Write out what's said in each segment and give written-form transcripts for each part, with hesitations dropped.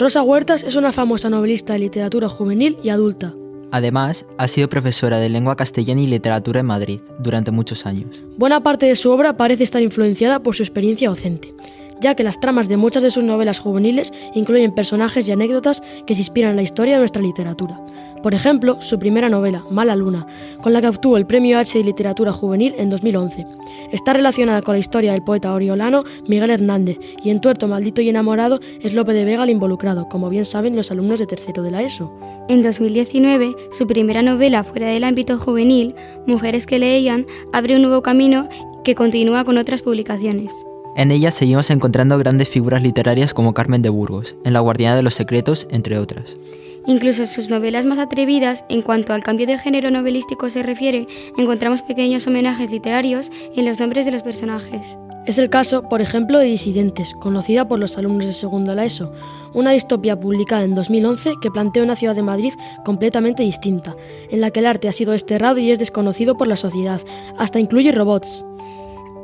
Rosa Huertas es una famosa novelista de literatura juvenil y adulta. Además, ha sido profesora de lengua castellana y literatura en Madrid durante muchos años. Buena parte de su obra parece estar influenciada por su experiencia docente, ya que las tramas de muchas de sus novelas juveniles incluyen personajes y anécdotas que se inspiran en la historia de nuestra literatura. Por ejemplo, su primera novela, Mala Luna, con la que obtuvo el Premio H de Literatura Juvenil en 2011. Está relacionada con la historia del poeta oriolano Miguel Hernández y en Tuerto, Maldito y Enamorado es Lope de Vega el involucrado, como bien saben los alumnos de tercero de la ESO. En 2019, su primera novela fuera del ámbito juvenil, Mujeres que leían, abre un nuevo camino que continúa con otras publicaciones. En ella seguimos encontrando grandes figuras literarias como Carmen de Burgos, en La guardiana de los secretos, entre otras. Incluso sus novelas más atrevidas, en cuanto al cambio de género novelístico se refiere, encontramos pequeños homenajes literarios en los nombres de los personajes. Es el caso, por ejemplo, de Disidentes, conocida por los alumnos de segundo de la ESO, una distopía publicada en 2011 que plantea una ciudad de Madrid completamente distinta, en la que el arte ha sido desterrado y es desconocido por la sociedad, hasta incluye robots.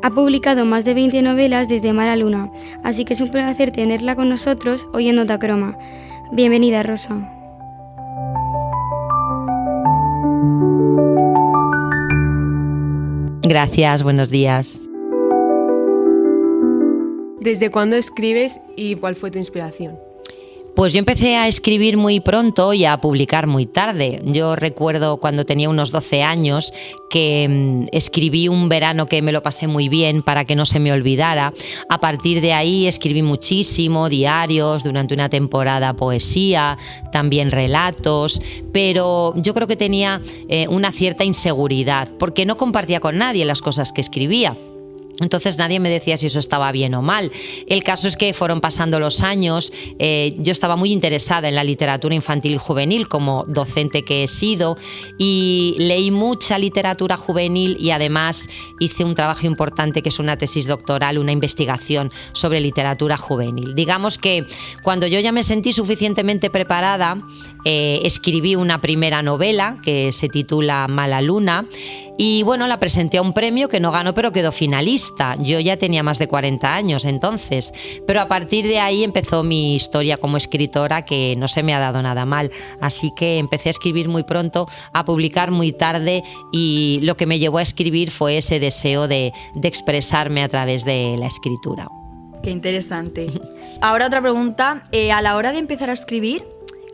Ha publicado más de 20 novelas desde Mala Luna, así que es un placer tenerla con nosotros hoy en Notacroma. Bienvenida, Rosa. Gracias, buenos días. ¿Desde cuándo escribes y cuál fue tu inspiración? Pues yo empecé a escribir muy pronto y a publicar muy tarde. Yo recuerdo cuando tenía unos 12 años que escribí un verano que me lo pasé muy bien para que no se me olvidara. A partir de ahí escribí muchísimo, diarios, durante una temporada poesía, también relatos, pero yo creo que tenía una cierta inseguridad porque no compartía con nadie las cosas que escribía. Entonces nadie me decía si eso estaba bien o mal. El caso es que fueron pasando los años, yo estaba muy interesada en la literatura infantil y juvenil como docente que he sido y leí mucha literatura juvenil y además hice un trabajo importante que es una tesis doctoral, una investigación sobre literatura juvenil. Digamos que cuando yo ya me sentí suficientemente preparada, escribí una primera novela que se titula Mala Luna y bueno, la presenté a un premio que no ganó pero quedó finalista. Yo ya tenía más de 40 años entonces, pero a partir de ahí empezó mi historia como escritora que no se me ha dado nada mal, así que empecé a escribir muy pronto, a publicar muy tarde y lo que me llevó a escribir fue ese deseo de expresarme a través de la escritura. Qué interesante. Ahora otra pregunta, a la hora de empezar a escribir,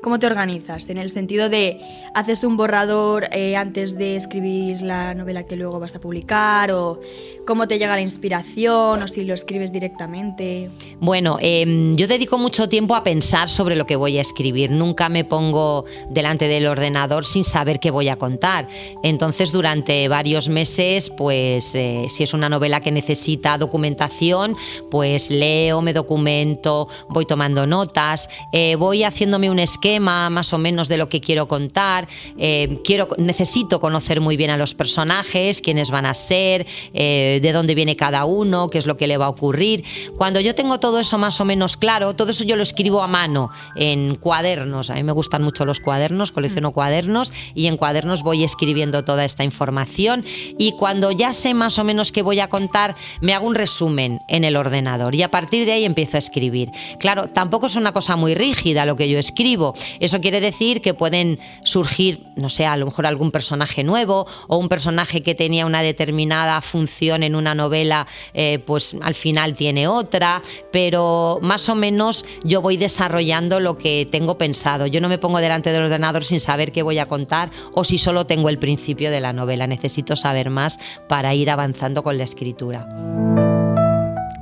¿cómo te organizas? En el sentido de, ¿haces un borrador antes de escribir la novela que luego vas a publicar? ¿O cómo te llega la inspiración? ¿O si lo escribes directamente? Bueno, yo dedico mucho tiempo a pensar sobre lo que voy a escribir. Nunca me pongo delante del ordenador sin saber qué voy a contar. Entonces, durante varios meses, pues si es una novela que necesita documentación, pues leo, me documento, voy tomando notas, voy haciéndome un esquema más o menos de lo que quiero contar. Necesito conocer muy bien a los personajes, quiénes van a ser, de dónde viene cada uno, qué es lo que le va a ocurrir. Cuando yo tengo todo eso más o menos claro, todo eso yo lo escribo a mano en cuadernos. A mí me gustan mucho los cuadernos, colecciono cuadernos y en cuadernos voy escribiendo toda esta información y cuando ya sé más o menos qué voy a contar, me hago un resumen en el ordenador y a partir de ahí empiezo a escribir. Claro, tampoco es una cosa muy rígida lo que yo escribo. Eso quiere decir que pueden surgir, no sé, a lo mejor algún personaje nuevo o un personaje que tenía una determinada función en una novela, pues al final tiene otra, pero más o menos yo voy desarrollando lo que tengo pensado. Yo no me pongo delante del ordenador sin saber qué voy a contar o si solo tengo el principio de la novela. Necesito saber más para ir avanzando con la escritura.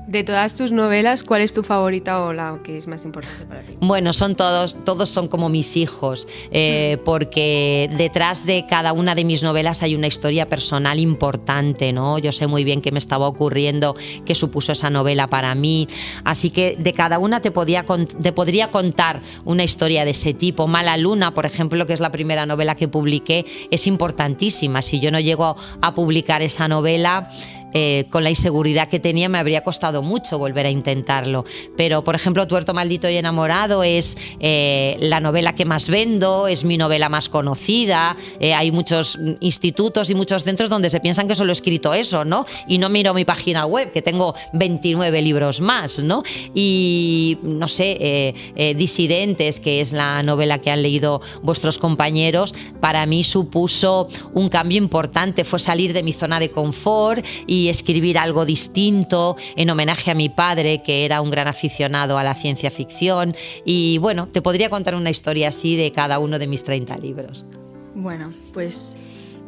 De todas tus novelas, ¿cuál es tu favorita o la que es más importante para ti? Bueno, todos son como mis hijos, porque detrás de cada una de mis novelas hay una historia personal importante, ¿no? Yo sé muy bien qué me estaba ocurriendo, qué supuso esa novela para mí, así que de cada una te podría contar una historia de ese tipo. Mala Luna, por ejemplo, que es la primera novela que publiqué, es importantísima. Si yo no llego a publicar esa novela, con la inseguridad que tenía me habría costado mucho volver a intentarlo. Pero, por ejemplo, Tuerto, maldito y enamorado es la novela que más vendo, es mi novela más conocida. Hay muchos institutos y muchos centros donde se piensan que solo he escrito eso, ¿no? Y no miro mi página web, que tengo 29 libros más, ¿no? Y, no sé, Disidentes, que es la novela que han leído vuestros compañeros, para mí supuso un cambio importante. Fue salir de mi zona de confort y escribir algo distinto en homenaje a mi padre, que era un gran aficionado a la ciencia ficción. Y bueno, te podría contar una historia así de cada uno de mis 30 libros. Bueno, pues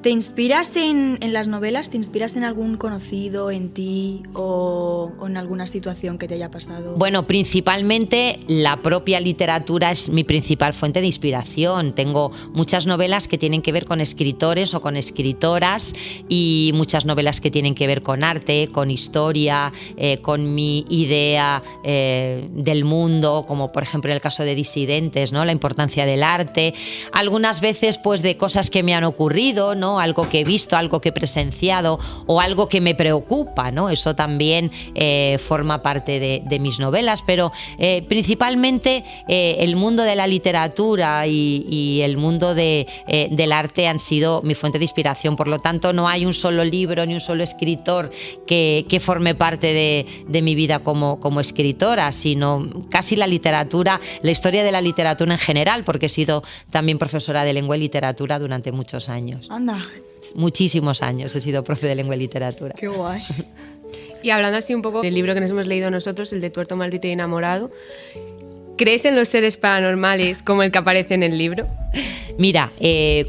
¿te inspiras en las novelas? ¿Te inspiras en algún conocido, en ti o en alguna situación que te haya pasado? Bueno, principalmente la propia literatura es mi principal fuente de inspiración. Tengo muchas novelas que tienen que ver con escritores o con escritoras y muchas novelas que tienen que ver con arte, con historia, con mi idea del mundo, como por ejemplo en el caso de Disidentes, ¿no? La importancia del arte. Algunas veces pues de cosas que me han ocurrido, ¿no? Algo que he visto, algo que he presenciado o algo que me preocupa, ¿no? Eso también forma parte de mis novelas, pero principalmente el mundo de la literatura y el mundo del arte han sido mi fuente de inspiración. Por lo tanto, no hay un solo libro ni un solo escritor que forme parte de mi vida como escritora, sino casi la literatura, la historia de la literatura en general, porque he sido también profesora de lengua y literatura durante muchos años. Anda. Muchísimos años he sido profe de lengua y literatura. Qué guay. Y hablando así un poco del libro que nos hemos leído nosotros, el de Tuerto, maldito y enamorado, ¿crees en los seres paranormales como el que aparece en el libro? Mira,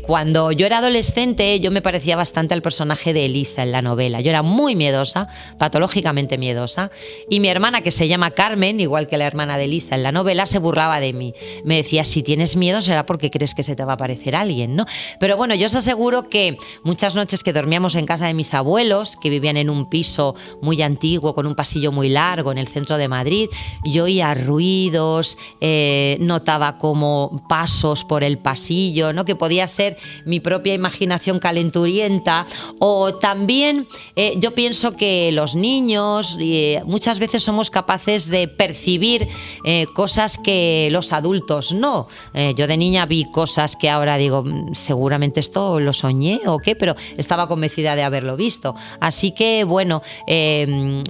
cuando yo era adolescente yo me parecía bastante al personaje de Elisa en la novela. Yo era muy miedosa, patológicamente miedosa, y mi hermana, que se llama Carmen, igual que la hermana de Elisa en la novela, se burlaba de mí. Me decía, si tienes miedo será porque crees que se te va a aparecer alguien, ¿no? Pero bueno, yo os aseguro que muchas noches que dormíamos en casa de mis abuelos, que vivían en un piso muy antiguo, con un pasillo muy largo en el centro de Madrid, yo oía ruidos, notaba como pasos por el pasillo, ¿no? Que podía ser mi propia imaginación calenturienta. O también yo pienso que los niños muchas veces somos capaces de percibir cosas que los adultos no. Yo de niña vi cosas que ahora digo, seguramente esto lo soñé o qué, pero estaba convencida de haberlo visto. Así que bueno,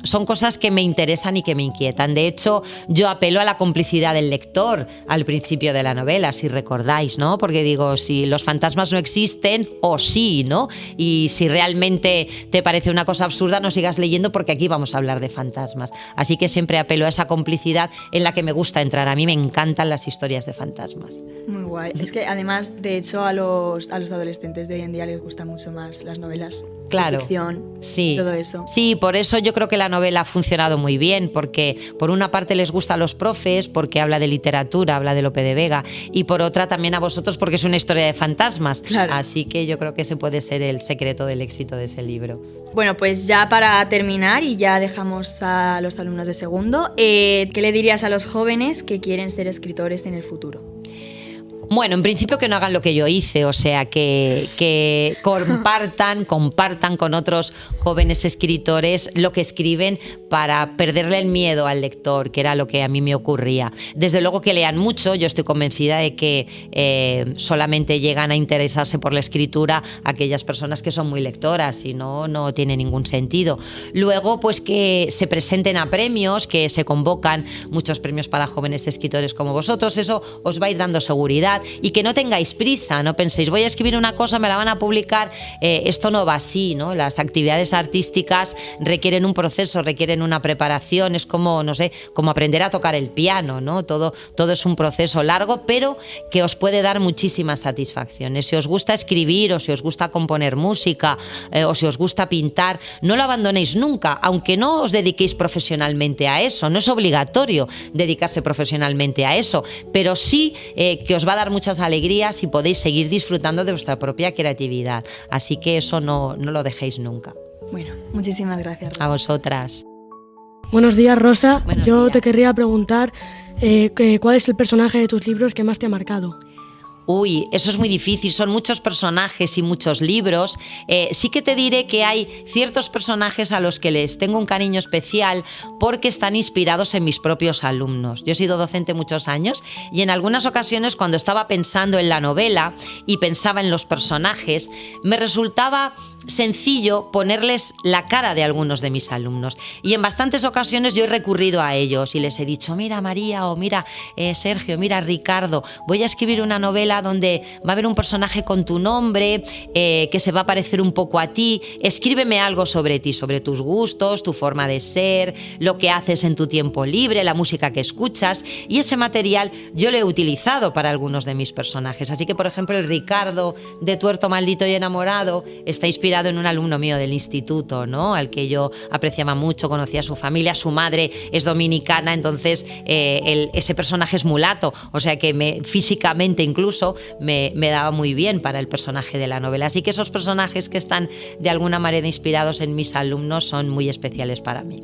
son cosas que me interesan y que me inquietan. De hecho, yo apelo a la complicidad del lector al principio de la novela, si recordáis, ¿no? Porque digo, si los fantasmas no existen, o sí, ¿no? Y si realmente te parece una cosa absurda, no sigas leyendo porque aquí vamos a hablar de fantasmas. Así que siempre apelo a esa complicidad en la que me gusta entrar. A mí me encantan las historias de fantasmas. Muy guay. Es que además, de hecho, a los adolescentes de hoy en día les gustan mucho más las novelas Claro, de ficción, sí. todo eso. Sí, por eso yo creo que la novela ha funcionado muy bien, porque por una parte les gusta a los profes, porque habla de literatura, habla de Lope de Vega, y por otra también a vosotros porque es una historia de fantasmas. Claro. Así que yo creo que ese puede ser el secreto del éxito de ese libro. Bueno, pues ya para terminar y ya dejamos a los alumnos de segundo, ¿qué le dirías a los jóvenes que quieren ser escritores en el futuro? Bueno, en principio que no hagan lo que yo hice, o sea, que compartan con otros jóvenes escritores lo que escriben para perderle el miedo al lector, que era lo que a mí me ocurría. Desde luego que lean mucho, yo estoy convencida de que solamente llegan a interesarse por la escritura aquellas personas que son muy lectoras, si no, no tiene ningún sentido. Luego, pues que se presenten a premios, que se convocan muchos premios para jóvenes escritores como vosotros, eso os va a ir dando seguridad. Y que no tengáis prisa, no penséis, voy a escribir una cosa, me la van a publicar, esto no va así, ¿no? Las actividades artísticas requieren un proceso, requieren una preparación, es como, no sé, como aprender a tocar el piano, ¿no? Todo es un proceso largo, pero que os puede dar muchísimas satisfacciones. Si os gusta escribir o si os gusta componer música o si os gusta pintar, no lo abandonéis nunca, aunque no os dediquéis profesionalmente a eso, no es obligatorio dedicarse profesionalmente a eso, pero sí que os va a dar muchas alegrías y podéis seguir disfrutando de vuestra propia creatividad. Así que eso no lo dejéis nunca. Bueno, muchísimas gracias, Rosa. A vosotras. Buenos días, Rosa. Buenos Yo días. te querría preguntar cuál es el personaje de tus libros que más te ha marcado. Uy, eso es muy difícil, son muchos personajes y muchos libros. Sí que te diré que hay ciertos personajes a los que les tengo un cariño especial porque están inspirados en mis propios alumnos. Yo he sido docente muchos años y en algunas ocasiones cuando estaba pensando en la novela y pensaba en los personajes, me resultaba sencillo ponerles la cara de algunos de mis alumnos. Y en bastantes ocasiones yo he recurrido a ellos y les he dicho, mira María o mira Sergio, mira Ricardo, voy a escribir una novela donde va a haber un personaje con tu nombre, que se va a parecer un poco a ti, escríbeme algo sobre ti, sobre tus gustos, tu forma de ser, lo que haces en tu tiempo libre, la música que escuchas, y ese material yo lo he utilizado para algunos de mis personajes. Así que, por ejemplo, el Ricardo de Tuerto Maldito y Enamorado está inspirado en un alumno mío del instituto, ¿no? Al que yo apreciaba mucho, conocía a su familia, su madre es dominicana, entonces ese personaje es mulato, o sea que físicamente incluso me daba muy bien para el personaje de la novela. Así que esos personajes que están de alguna manera inspirados en mis alumnos son muy especiales para mí.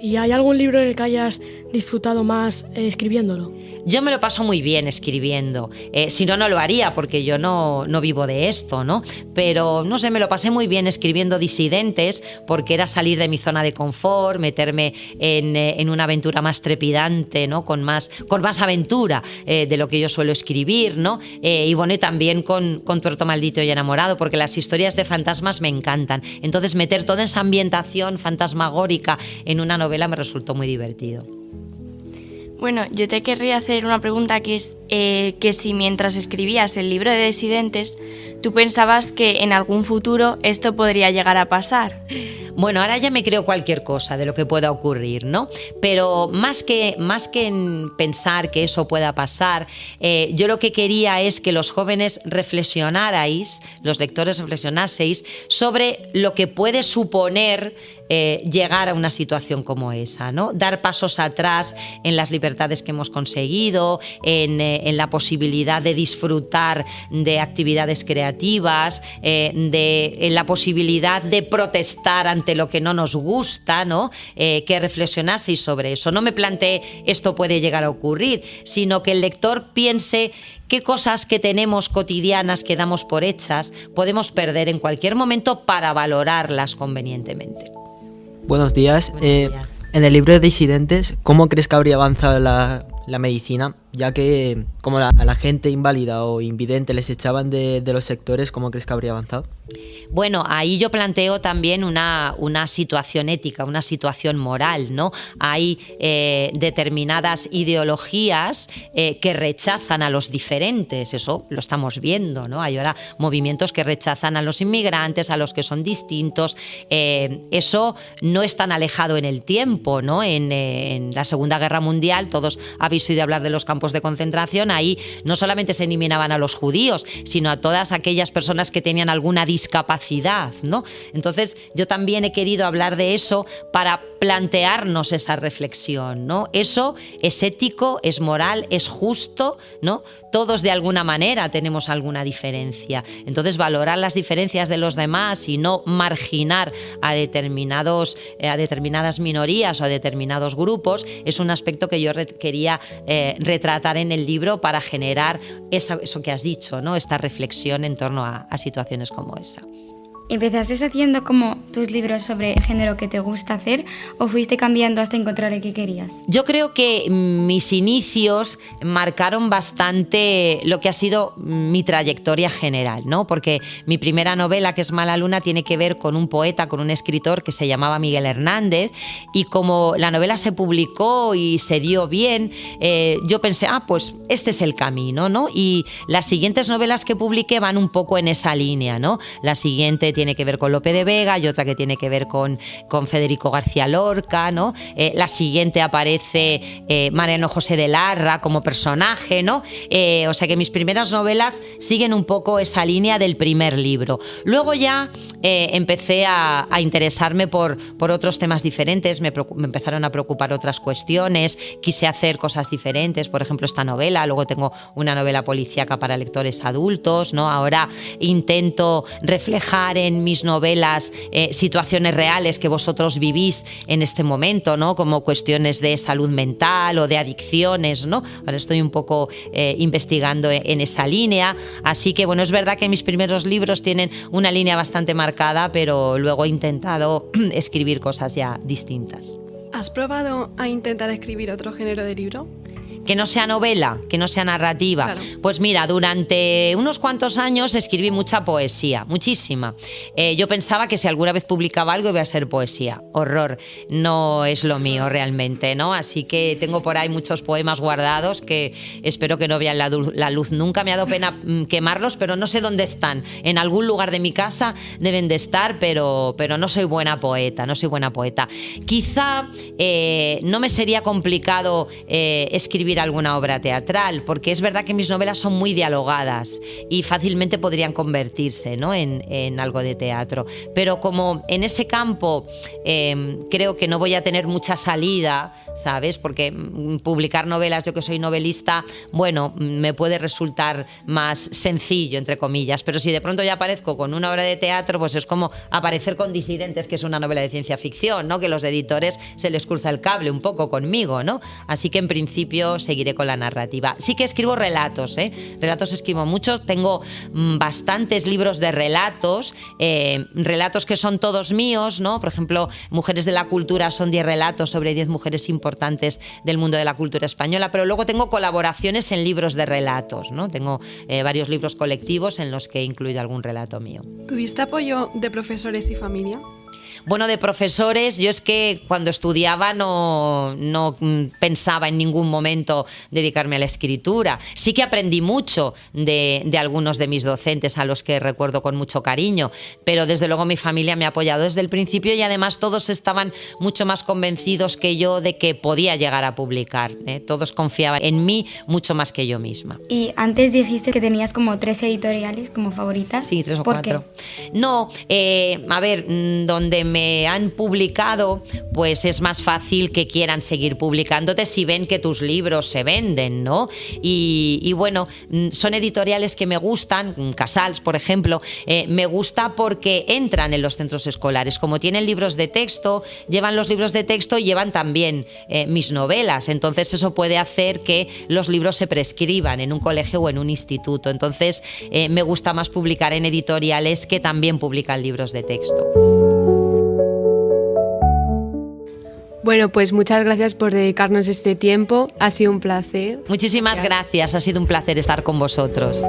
¿Y hay algún libro en el que hayas disfrutado más escribiéndolo? Yo me lo paso muy bien escribiendo, si no, no lo haría porque yo no vivo de esto, ¿no? Pero no sé, me lo pasé muy bien escribiendo Disidentes porque era salir de mi zona de confort, meterme en una aventura más trepidante, ¿no? Con más aventura de lo que yo suelo escribir, ¿no? Y bueno, y también con Tuerto Maldito y Enamorado, porque las historias de fantasmas me encantan. Entonces meter toda esa ambientación fantasmagórica en una novela me resultó muy divertido. Bueno, yo te querría hacer una pregunta que es que si mientras escribías el libro de Disidentes, tú pensabas que en algún futuro esto podría llegar a pasar. Bueno, ahora ya me creo cualquier cosa de lo que pueda ocurrir, ¿no? Pero más que en pensar que eso pueda pasar, yo lo que quería es que los jóvenes reflexionarais, los lectores reflexionaseis sobre lo que puede suponer llegar a una situación como esa, ¿no? Dar pasos atrás en las libertades que hemos conseguido, en la posibilidad de disfrutar de actividades creativas, en la posibilidad de protestar ante lo que no nos gusta, ¿no? Que reflexionaseis sobre eso. No me planteé esto puede llegar a ocurrir, sino que el lector piense qué cosas que tenemos cotidianas que damos por hechas podemos perder en cualquier momento para valorarlas convenientemente. Buenos días. Buenos días. En el libro de Disidentes, ¿cómo crees que habría avanzado la medicina? Ya que como a la gente inválida o invidente les echaban de los sectores, ¿cómo crees que habría avanzado? Bueno, ahí yo planteo también una situación ética, una situación moral, ¿no? Hay determinadas ideologías que rechazan a los diferentes, eso lo estamos viendo, ¿no? Hay ahora movimientos que rechazan a los inmigrantes, a los que son distintos. Eso no es tan alejado en el tiempo, ¿no? En la Segunda Guerra Mundial, todos habéis oído hablar de los campos de concentración, ahí no solamente se eliminaban a los judíos, sino a todas aquellas personas que tenían alguna discapacidad, ¿no? Entonces, yo también he querido hablar de eso para plantearnos esa reflexión, ¿no? Eso es ético, es moral, es justo, ¿no? Todos de alguna manera tenemos alguna diferencia. Entonces, valorar las diferencias de los demás y no marginar a determinadas minorías o a determinados grupos es un aspecto que yo quería retratar en el libro para generar eso que has dicho, ¿no? Esta reflexión en torno a situaciones como esa. ¿Empezaste haciendo como tus libros sobre género que te gusta hacer o fuiste cambiando hasta encontrar el que querías? Yo creo que mis inicios marcaron bastante lo que ha sido mi trayectoria general, ¿no? Porque mi primera novela, que es Mala Luna, tiene que ver con un poeta, con un escritor que se llamaba Miguel Hernández, y como la novela se publicó y se dio bien, yo pensé, pues este es el camino, ¿no? Y las siguientes novelas que publiqué van un poco en esa línea, ¿no? La siguiente tiene que ver con Lope de Vega y otra que tiene que ver con Federico García Lorca, ¿no? La siguiente aparece Mariano José de Larra como personaje, ¿no? O sea que mis primeras novelas siguen un poco esa línea del primer libro. Luego ya empecé a interesarme por otros temas diferentes, me empezaron a preocupar otras cuestiones, quise hacer cosas diferentes, por ejemplo esta novela, luego tengo una novela policíaca para lectores adultos, ¿no? Ahora intento reflejar en mis novelas situaciones reales que vosotros vivís en este momento, ¿no? Como cuestiones de salud mental o de adicciones, ¿no? Ahora estoy un poco investigando en esa línea. Así que, bueno, es verdad que mis primeros libros tienen una línea bastante marcada, pero luego he intentado escribir cosas ya distintas. ¿Has probado a intentar escribir otro género de libro? Que no sea novela, que no sea narrativa. Claro. Pues mira, durante unos cuantos años escribí mucha poesía, muchísima. Yo pensaba que si alguna vez publicaba algo iba a ser poesía. Horror, no es lo mío realmente, ¿no? Así que tengo por ahí muchos poemas guardados que espero que no vean la luz nunca. Me ha dado pena quemarlos, pero no sé dónde están. En algún lugar de mi casa deben de estar, pero no soy buena poeta, no soy buena poeta. Quizá no me sería complicado escribir alguna obra teatral, porque es verdad que mis novelas son muy dialogadas y fácilmente podrían convertirse, ¿no? en algo de teatro. Pero como en ese campo creo que no voy a tener mucha salida, ¿sabes? Porque publicar novelas, yo que soy novelista, bueno, me puede resultar más sencillo, entre comillas, pero si de pronto ya aparezco con una obra de teatro, pues es como aparecer con Disidentes, que es una novela de ciencia ficción, ¿no? Que los editores se les cruza el cable un poco conmigo, ¿no? Así que en principio seguiré con la narrativa. Sí que escribo relatos, relatos escribo muchos, tengo bastantes libros de relatos, relatos que son todos míos, ¿no? Por ejemplo, Mujeres de la Cultura son 10 relatos sobre 10 mujeres importantes del mundo de la cultura española, pero luego tengo colaboraciones en libros de relatos, ¿no? Tengo varios libros colectivos en los que he incluido algún relato mío. ¿Tuviste apoyo de profesores y familia? Bueno, de profesores, yo es que cuando estudiaba no pensaba en ningún momento dedicarme a la escritura. Sí que aprendí mucho de algunos de mis docentes a los que recuerdo con mucho cariño, pero desde luego mi familia me ha apoyado desde el principio y además todos estaban mucho más convencidos que yo de que podía llegar a publicar. Todos confiaban en mí mucho más que yo misma. Y antes dijiste que tenías como 3 editoriales como favoritas. Sí, 3 o ¿Por 4. qué? No, a ver, donde me han publicado, pues es más fácil que quieran seguir publicándote si ven que tus libros se venden, ¿no? Y bueno, son editoriales que me gustan, Casals, por ejemplo, me gusta porque entran en los centros escolares. Como tienen libros de texto, llevan los libros de texto y llevan también mis novelas. Entonces eso puede hacer que los libros se prescriban en un colegio o en un instituto. Entonces me gusta más publicar en editoriales que también publican libros de texto. Bueno, pues muchas gracias por dedicarnos este tiempo. Ha sido un placer. Muchísimas gracias. Ha sido un placer estar con vosotros.